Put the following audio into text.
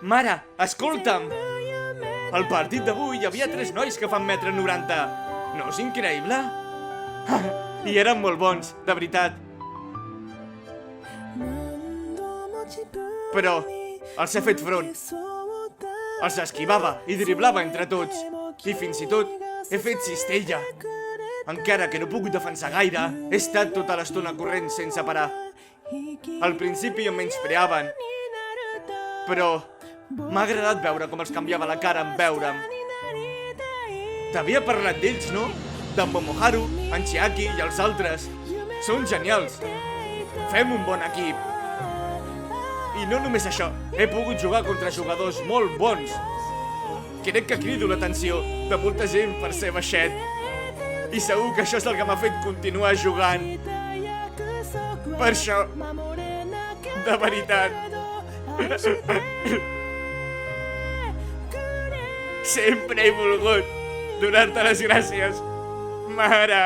Mare, escolta'm! Al partit d'avui hi havia 3 nois que fan 1,90 m. No és increïble? I eren molt bons, de veritat. Però els he fet front. Els esquivava i driblava entre tots. I fins i tot he fet cistella. Encara que no puc defensar gaire, he estat tota l'estona corrent sense parar. Al principi em menyspreaven, però m'ha agradat veure com els canviava la cara en veure'm. T'havia parlat d'ells, no? D'en Momoharu, en Chiaki i els altres. Són genials. Fem un bon equip. I no només això, he pogut jugar contra jugadors molt bons. Crec que crido l'atenció de molta gent per ser baixet. I segur que això és el que m'ha fet continuar jugant. Per això, de veritat, sempre he volgut donar-te les gràcies, mare.